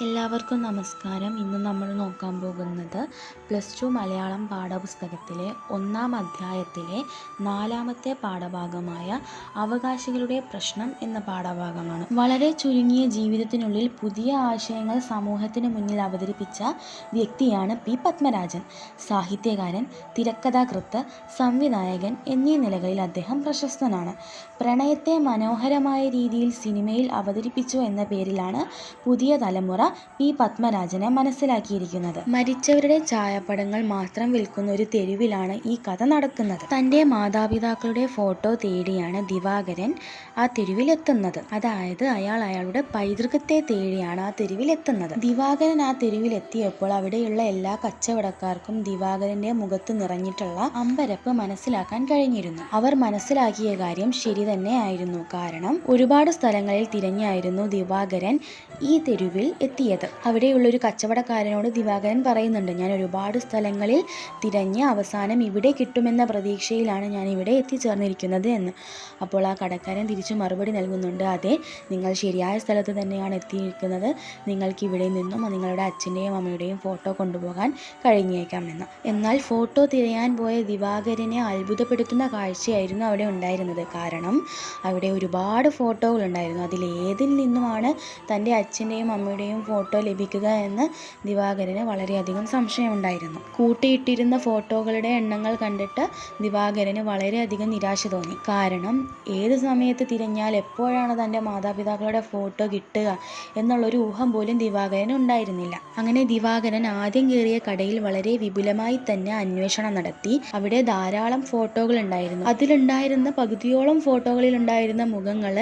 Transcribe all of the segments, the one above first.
എല്ലാവർക്കും നമസ്കാരം. ഇന്ന് നമ്മൾ നോക്കാൻ പോകുന്നത് +2 മലയാളം പാഠപുസ്തകത്തിലെ 1-ാം അധ്യായത്തിലെ 4-ാമത്തെ പാഠഭാഗമായ അവകാശികളുടെ പ്രശ്നം എന്ന പാഠഭാഗമാണ്. വളരെ ചുരുങ്ങിയ ജീവിതത്തിനുള്ളിൽ പുതിയ ആശയങ്ങൾ സമൂഹത്തിന് മുന്നിൽ അവതരിപ്പിച്ച വ്യക്തിയാണ് പി. പത്മരാജൻ. സാഹിത്യകാരൻ, തിരക്കഥാകൃത്ത്, സംവിധായകൻ എന്നീ നിലകളിൽ അദ്ദേഹം പ്രശസ്തനാണ്. പ്രണയത്തെ മനോഹരമായ രീതിയിൽ സിനിമയിൽ അവതരിപ്പിച്ചു എന്ന പേരിലാണ് പുതിയ തലമുറ പി. പത്മരാജനെ മനസ്സിലാക്കിയിരിക്കുന്നത്. മരിച്ചവരുടെ ഛായാപടങ്ങൾ മാത്രം വിൽക്കുന്ന ഒരു തെരുവിലാണ് ഈ കഥ നടക്കുന്നത്. തൻ്റെ മാതാപിതാക്കളുടെ ഫോട്ടോ തേടിയാണ് ദിവാകരൻ ആ തെരുവിലെത്തുന്നത്. അതായത് അയാളുടെ പൈതൃകത്തെ തേടിയാണ് ആ തെരുവിലെത്തുന്നത്. ദിവാകരൻ ആ തെരുവിലെത്തിയപ്പോൾ അവിടെയുള്ള എല്ലാ കച്ചവടക്കാർക്കും ദിവാകരന്റെ മുഖത്ത് നിറഞ്ഞിട്ടുള്ള അമ്പരപ്പ് മനസ്സിലാക്കാൻ കഴിഞ്ഞിരുന്നു. അവർ മനസ്സിലാക്കിയ കാര്യം ശരി തന്നെ ആയിരുന്നു. കാരണം ഒരുപാട് സ്ഥലങ്ങളിൽ തിരഞ്ഞായിരുന്നു ദിവാകരൻ ഈ തെരുവിൽ എത്തിയത്. അവിടെയുള്ള ഒരു കച്ചവടക്കാരനോട് ദിവാകരൻ പറയുന്നുണ്ട്, ഞാൻ ഒരുപാട് സ്ഥലങ്ങളിൽ തിരഞ്ഞ് അവസാനം ഇവിടെ കിട്ടുമെന്ന പ്രതീക്ഷയിലാണ് ഞാൻ ഇവിടെ എത്തിച്ചേർന്നിരിക്കുന്നത് എന്ന്. അപ്പോൾ ആ കടക്കാരൻ തിരിച്ചു മറുപടി നൽകുന്നുണ്ട്, അതെ, നിങ്ങൾ ശരിയായ സ്ഥലത്ത് തന്നെയാണ് എത്തിയിരിക്കുന്നത്. നിങ്ങൾക്ക് ഇവിടെ നിന്നും നിങ്ങളുടെ അച്ഛൻ്റെയും അമ്മയുടെയും ഫോട്ടോ കൊണ്ടുപോകാൻ കഴിഞ്ഞേക്കാമെന്ന്. എന്നാൽ ഫോട്ടോ തിരയാൻ പോയ ദിവാകരനെ അത്ഭുതപ്പെടുത്തുന്ന കാഴ്ചയായിരുന്നു അവിടെ ഉണ്ടായിരുന്നത്. കാരണം അവിടെ ഒരുപാട് ഫോട്ടോകൾ ഉണ്ടായിരുന്നു. അതിലേതിൽ നിന്നുമാണ് തൻ്റെ അച്ഛൻ്റെയും അമ്മയുടെയും ഫോട്ടോ ലഭിക്കുക എന്ന് ദിവാകരന് വളരെയധികം സംശയമുണ്ടായിരുന്നു. കൂട്ടിയിട്ടിരുന്ന ഫോട്ടോകളുടെ എണ്ണങ്ങൾ കണ്ടിട്ട് ദിവാകരന് വളരെയധികം നിരാശ തോന്നി. കാരണം ഏത് സമയത്ത് തിരഞ്ഞാൽ എപ്പോഴാണ് തൻ്റെ മാതാപിതാക്കളുടെ ഫോട്ടോ കിട്ടുക എന്നുള്ളൊരു ഊഹം പോലും ദിവാകരന് ഉണ്ടായിരുന്നില്ല. അങ്ങനെ ദിവാകരൻ ആദ്യം കയറിയ കടയിൽ വളരെ വിപുലമായി തന്നെ അന്വേഷണം നടത്തി. അവിടെ ധാരാളം ഫോട്ടോകൾ ഉണ്ടായിരുന്നു. അതിലുണ്ടായിരുന്ന പകുതിയോളം ഫോട്ടോകളിൽ ഉണ്ടായിരുന്ന മുഖങ്ങൾ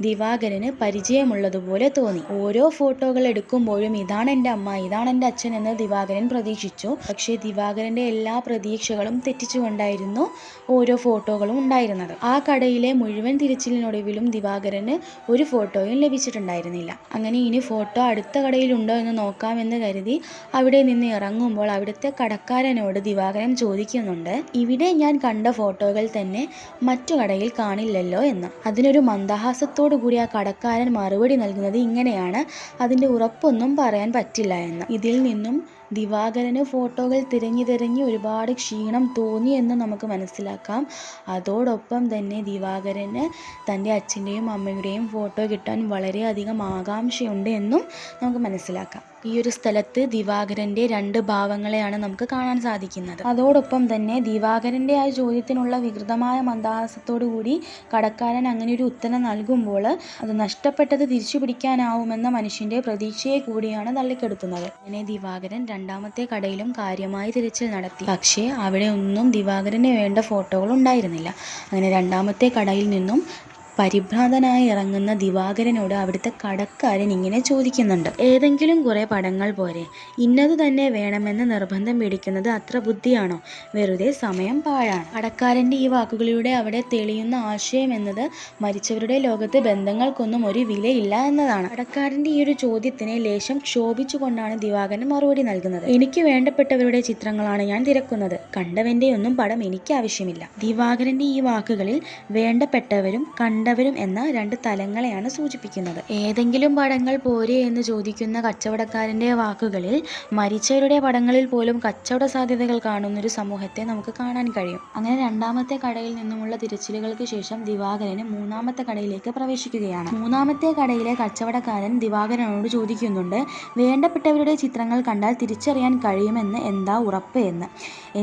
ദിവാകരന് പരിചയമുള്ളതുപോലെ തോന്നി. ഓരോ ഫോട്ടോകൾ എടുക്കുമ്പോഴും ഇതാണ് എൻ്റെ അമ്മ, ഇതാണ് എൻ്റെ അച്ഛൻ എന്ന് ദിവാകരൻ പ്രതീക്ഷിച്ചു. പക്ഷേ ദിവാകരൻ്റെ എല്ലാ പ്രതീക്ഷകളും തെറ്റിച്ചുകൊണ്ടായിരുന്നു ഓരോ ഫോട്ടോകളും ഉണ്ടായിരുന്നത്. ആ കടയിലെ മുഴുവൻ തിരച്ചിലിനൊടുവിലും ദിവാകരന് ഒരു ഫോട്ടോയും ലഭിച്ചിട്ടുണ്ടായിരുന്നില്ല. അങ്ങനെ ഇനി ഫോട്ടോ അടുത്ത കടയിലുണ്ടോ എന്ന് നോക്കാമെന്ന് കരുതി അവിടെ നിന്ന് ഇറങ്ങുമ്പോൾ അവിടുത്തെ കടക്കാരനോട് ദിവാകരൻ ചോദിക്കുന്നുണ്ട്, ഇവിടെ ഞാൻ കണ്ട ഫോട്ടോകൾ തന്നെ മറ്റു കടയിൽ കാണില്ലല്ലോ എന്ന്. അതിനൊരു മന്ദഹാസത്തോടു കൂടി ആ കടക്കാരൻ മറുപടി നൽകുന്നത് ഇങ്ങനെയാണ്, അതിൻ്റെ ഉറപ്പൊന്നും പറയാൻ പറ്റില്ല എന്ന്. ഇതിൽ നിന്നും ദിവാകരന് ഫോട്ടോകൾ തിരഞ്ഞ് ഒരുപാട് ക്ഷീണം തോന്നി എന്ന് നമുക്ക് മനസ്സിലാക്കാം. അതോടൊപ്പം തന്നെ ദിവാകരന് തൻ്റെ അച്ഛൻ്റെയും അമ്മയുടെയും ഫോട്ടോ കിട്ടാൻ വളരെയധികം ആകാംക്ഷയുണ്ട് എന്നും നമുക്ക് മനസ്സിലാക്കാം. ഈ ഒരു സ്ഥലത്ത് ദിവാകരൻ്റെ 2 ഭാവങ്ങളെയാണ് നമുക്ക് കാണാൻ സാധിക്കുന്നത്. അതോടൊപ്പം തന്നെ ദിവാകരൻ്റെ ആ ചോദ്യത്തിനുള്ള വികൃതമായ മന്ദഹാസത്തോടു കൂടി കടക്കാരൻ അങ്ങനെ ഒരു ഉത്തരം നൽകുമ്പോൾ അത് നഷ്ടപ്പെട്ടത് തിരിച്ചു പിടിക്കാനാവുമെന്ന മനുഷ്യൻ്റെ പ്രതീക്ഷയെ കൂടിയാണ് തള്ളിക്കെടുത്തുന്നത്. അങ്ങനെ ദിവാകരൻ 2-ാമത്തെ കടയിലും കാര്യമായി തിരച്ചിൽ നടത്തി. പക്ഷേ അവിടെ ഒന്നും ദിവാകരന് വേണ്ട ഫോട്ടോകൾ ഉണ്ടായിരുന്നില്ല. അങ്ങനെ 2-ാമത്തെ കടയിൽ നിന്നും പരിഭ്രാന്തനായി ഇറങ്ങുന്ന ദിവാകരനോട് അവിടുത്തെ കടക്കാരൻ ഇങ്ങനെ ചോദിക്കുന്നുണ്ട്, ഏതെങ്കിലും കുറെ പടങ്ങൾ പോരെ? ഇന്നത് തന്നെ വേണമെന്ന് നിർബന്ധം പിടിക്കുന്നത് അത്ര ബുദ്ധിയാണോ? വെറുതെ സമയം പാഴാണ്. കടക്കാരൻ്റെ ഈ വാക്കുകളിലൂടെ അവിടെ തെളിയുന്ന ആശയം എന്നത് മരിച്ചവരുടെ ലോകത്ത് ബന്ധങ്ങൾക്കൊന്നും ഒരു വിലയില്ല എന്നതാണ്. കടക്കാരൻ്റെ ഈ ഒരു ചോദ്യത്തിനെ ലേശം ക്ഷോഭിച്ചുകൊണ്ടാണ് ദിവാകരൻ മറുപടി നൽകുന്നത്, എനിക്ക് വേണ്ടപ്പെട്ടവരുടെ ചിത്രങ്ങളാണ് ഞാൻ തിരക്കുന്നത്, കണ്ടവൻ്റെ ഒന്നും പടം എനിക്ക് ആവശ്യമില്ല. ദിവാകരൻ്റെ ഈ വാക്കുകളിൽ വേണ്ടപ്പെട്ടവരും കണ്ടവരും എന്ന 2 തലങ്ങളെയാണ് സൂചിപ്പിക്കുന്നത്. ഏതെങ്കിലും പടങ്ങൾ പോരെ എന്ന് ചോദിക്കുന്ന കച്ചവടക്കാരൻ്റെ വാക്കുകളിൽ മരിച്ചവരുടെ പടങ്ങളിൽ പോലും കച്ചവട സാധ്യതകൾ കാണുന്നൊരു സമൂഹത്തെ നമുക്ക് കാണാൻ കഴിയും. അങ്ങനെ 2-ാമത്തെ കടയിൽ നിന്നുമുള്ള തിരച്ചിലുകൾക്ക് ശേഷം ദിവാകരന് 3-ാമത്തെ കടയിലേക്ക് പ്രവേശിക്കുകയാണ്. 3-ാമത്തെ കടയിലെ കച്ചവടക്കാരൻ ദിവാകരനോട് ചോദിക്കുന്നുണ്ട്, വേണ്ടപ്പെട്ടവരുടെ ചിത്രങ്ങൾ കണ്ടാൽ തിരിച്ചറിയാൻ കഴിയുമെന്ന് എന്താ ഉറപ്പ് എന്ന്.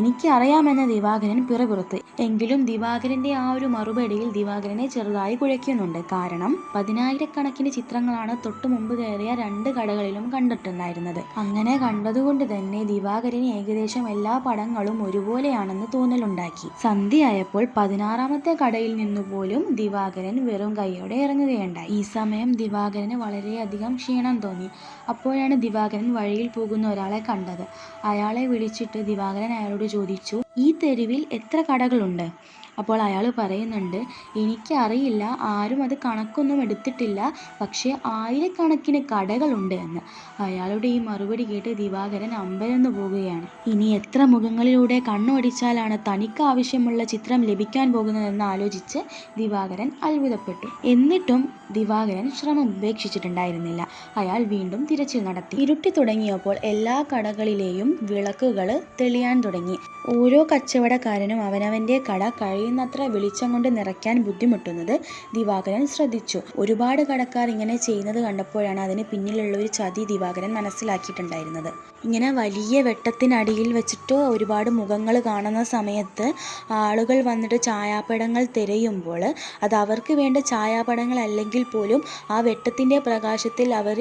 എനിക്ക് അറിയാമെന്ന് ദിവാകരൻ പിറുപിറുത്തു. എങ്കിലും ദിവാകരൻ്റെ ആ ഒരു മറുപടിയിൽ ദിവാകരനെ ചെറുതായി കുഴയ്ക്കുന്നുണ്ട്. കാരണം 10,000-കണക്കിന് ചിത്രങ്ങളാണ് തൊട്ടു മുമ്പ് കയറിയ 2 കടകളിലും കണ്ടിട്ടുണ്ടായിരുന്നത്. അങ്ങനെ കണ്ടതുകൊണ്ട് തന്നെ ദിവാകരന് ഏകദേശം എല്ലാ പടങ്ങളും ഒരുപോലെയാണെന്ന് തോന്നലുണ്ടാക്കി. സന്ധ്യയായപ്പോൾ 16-ാമത്തെ കടയിൽ നിന്നുപോലും ദിവാകരൻ വെറും കൈയോടെ ഇറങ്ങുകയുണ്ടായി. ഈ സമയം ദിവാകരന് വളരെയധികം ക്ഷീണം തോന്നി. അപ്പോഴാണ് ദിവാകരൻ വഴിയിൽ പോകുന്ന ഒരാളെ കണ്ടത്. അയാളെ വിളിച്ചിട്ട് ദിവാകരൻ അയാളോട് ചോദിച്ചു, ഈ തെരുവിൽ എത്ര കടകളുണ്ട്? അപ്പോൾ അയാൾ പറയുന്നുണ്ട്, എനിക്കറിയില്ല, ആരും അത് കണക്കൊന്നും എടുത്തിട്ടില്ല, പക്ഷേ ആയിരക്കണക്കിന് കടകളുണ്ട് എന്ന്. അയാളുടെ ഈ മറുപടി കേട്ട് ദിവാകരൻ അമ്പരന്ന് പോകുകയാണ്. ഇനി എത്ര മുഖങ്ങളിലൂടെ കണ്ണോടിച്ചാലാണ് തനിക്ക് ആവശ്യമുള്ള ചിത്രം ലഭിക്കാൻ പോകുന്നതെന്ന് ആലോചിച്ച് ദിവാകരൻ അത്ഭുതപ്പെട്ടു. എന്നിട്ടും ദിവാകരൻ ശ്രമം ഉപേക്ഷിച്ചിട്ടുണ്ടായിരുന്നില്ല. അയാൾ വീണ്ടും തിരച്ചിൽ നടത്തി. ഇരുട്ടി തുടങ്ങിയപ്പോൾ എല്ലാ കടകളിലെയും വിളക്കുകൾ തെളിയാൻ തുടങ്ങി. ഓരോ കച്ചവടക്കാരനും അവനവൻ്റെ കട കഴിയുന്നത്ര വെളിച്ചം കൊണ്ട് നിറയ്ക്കാൻ ബുദ്ധിമുട്ടുന്നത് ദിവാകരൻ ശ്രദ്ധിച്ചു. ഒരുപാട് കടക്കാർ ഇങ്ങനെ ചെയ്യുന്നത് കണ്ടപ്പോഴാണ് അതിന് പിന്നിലുള്ള ഒരു ചതി ദിവാകരൻ മനസ്സിലാക്കിയിട്ടുണ്ടായിരുന്നത്. ഇങ്ങനെ വലിയ വെട്ടത്തിനടിയിൽ വെച്ചിട്ട് ഒരുപാട് മുഖങ്ങൾ കാണുന്ന സമയത്ത് ആളുകൾ വന്നിട്ട് ഛായാപടങ്ങൾ തിരയുമ്പോൾ അത് അവർക്ക് വേണ്ട ഛായാപടങ്ങൾ അല്ലെങ്കിൽ പോലും ആ വെട്ടത്തിൻ്റെ പ്രകാശത്തിൽ അവർ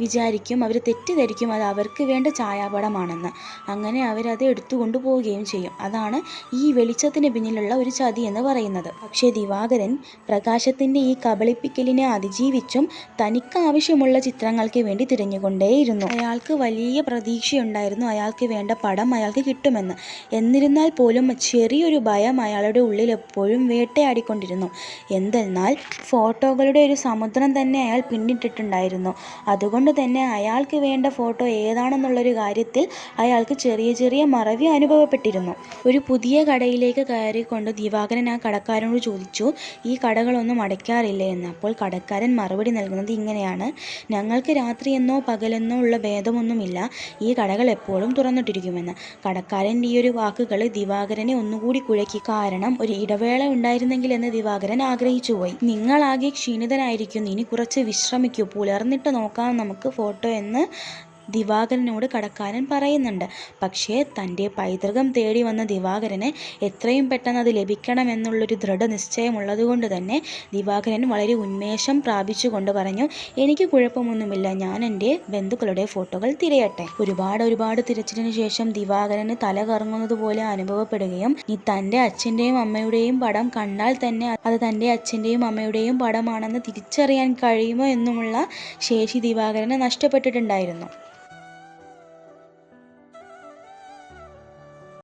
വിചാരിക്കും, അവർ തെറ്റിദ്ധരിക്കും അത് അവർക്ക് വേണ്ട ഛായാപടമാണെന്ന്. അങ്ങനെ അവരത് എടുത്തുകൊണ്ട് പോവുകയും ചെയ്യും. അതാണ് ഈ വെളിച്ചത്തിന് പിന്നിലുള്ള ഒരു ചതി എന്ന് പറയുന്നത്. പക്ഷേ ദിവാകരൻ പ്രകാശത്തിൻ്റെ ഈ കബളിപ്പിക്കലിനെ അതിജീവിച്ചും തനിക്ക് ആവശ്യമുള്ള ചിത്രങ്ങൾക്ക് വേണ്ടി തിരഞ്ഞുകൊണ്ടേയിരുന്നു. അയാൾക്ക് വലിയ പ്രതീക്ഷയുണ്ടായിരുന്നു അയാൾക്ക് വേണ്ട പടം അയാൾക്ക് കിട്ടുമെന്ന്. എന്നിരുന്നാൽ പോലും ചെറിയൊരു ഭയം അയാളുടെ ഉള്ളിൽ എപ്പോഴും വേട്ടയാടിക്കൊണ്ടിരുന്നു. എന്തെന്നാൽ ഫോട്ടോകളുടെ ഒരു സമുദ്രം തന്നെ അയാൾ പിന്നിട്ടിട്ടുണ്ടായിരുന്നു. അതുകൊണ്ട് തന്നെ അയാൾക്ക് വേണ്ട ഫോട്ടോ ഏതാണെന്നുള്ളൊരു കാര്യത്തിൽ അയാൾക്ക് ചെറിയ ചെറിയ മറവി അനുഭവപ്പെട്ടിരുന്നു. ഒരു പുതിയ കടയിലേക്ക് കയറിക്കൊണ്ട് ദിവാകരൻ ആ കടക്കാരനോട് ചോദിച്ചു, ഈ കടകളൊന്നും അടയ്ക്കാറില്ലേ എന്ന്. അപ്പോൾ കടക്കാരൻ മറുപടി നൽകുന്നത് ഇങ്ങനെയാണ്, ഞങ്ങൾക്ക് രാത്രിയെന്നോ പകലെന്നോ ഉള്ള ഭേദമൊന്നുമില്ല, ഈ കടകൾ എപ്പോഴും തുറന്നിട്ടിരിക്കുമെന്ന്. കടക്കാരൻ്റെ ഈ ഒരു വാക്കുകൾ ദിവാകരനെ ഒന്നുകൂടി കുഴക്കി. കാരണം ഒരു ഇടവേള ഉണ്ടായിരുന്നെങ്കിൽ എന്ന് ദിവാകരൻ ആഗ്രഹിച്ചു പോയി. നിങ്ങളാകെ ക്ഷീണിതനായിരിക്കുന്നു, ഇനി കുറച്ച് വിശ്രമിക്കൂ, പുലർന്നിട്ട് നോക്കാം നമുക്ക് ഫോട്ടോ എന്ന് ദിവാകരനോട് കടക്കാരൻ പറയുന്നുണ്ട്. പക്ഷേ തൻ്റെ പൈതൃകം തേടി വന്ന ദിവാകരന് എത്രയും പെട്ടെന്ന് അത് ലഭിക്കണമെന്നുള്ളൊരു ദൃഢനിശ്ചയമുള്ളതുകൊണ്ട് തന്നെ ദിവാകരൻ വളരെ ഉന്മേഷം പ്രാപിച്ചുകൊണ്ട് പറഞ്ഞു, എനിക്ക് കുഴപ്പമൊന്നുമില്ല, ഞാൻ എൻ്റെ ബന്ധുക്കളുടെ ഫോട്ടോകൾ തിരയട്ടെ. ഒരുപാട് തിരച്ചിലിന് ശേഷം ദിവാകരന് തല കറങ്ങുന്നത് പോലെ അനുഭവപ്പെടുകയും ഈ തൻ്റെ അച്ഛൻ്റെയും അമ്മയുടെയും പടം കണ്ടാൽ തന്നെ അത് തൻ്റെ അച്ഛൻ്റെയും അമ്മയുടെയും പടമാണെന്ന് തിരിച്ചറിയാൻ കഴിയുമോ എന്നുമുള്ള ശേഷി ദിവാകരന് നഷ്ടപ്പെട്ടിട്ടുണ്ടായിരുന്നു.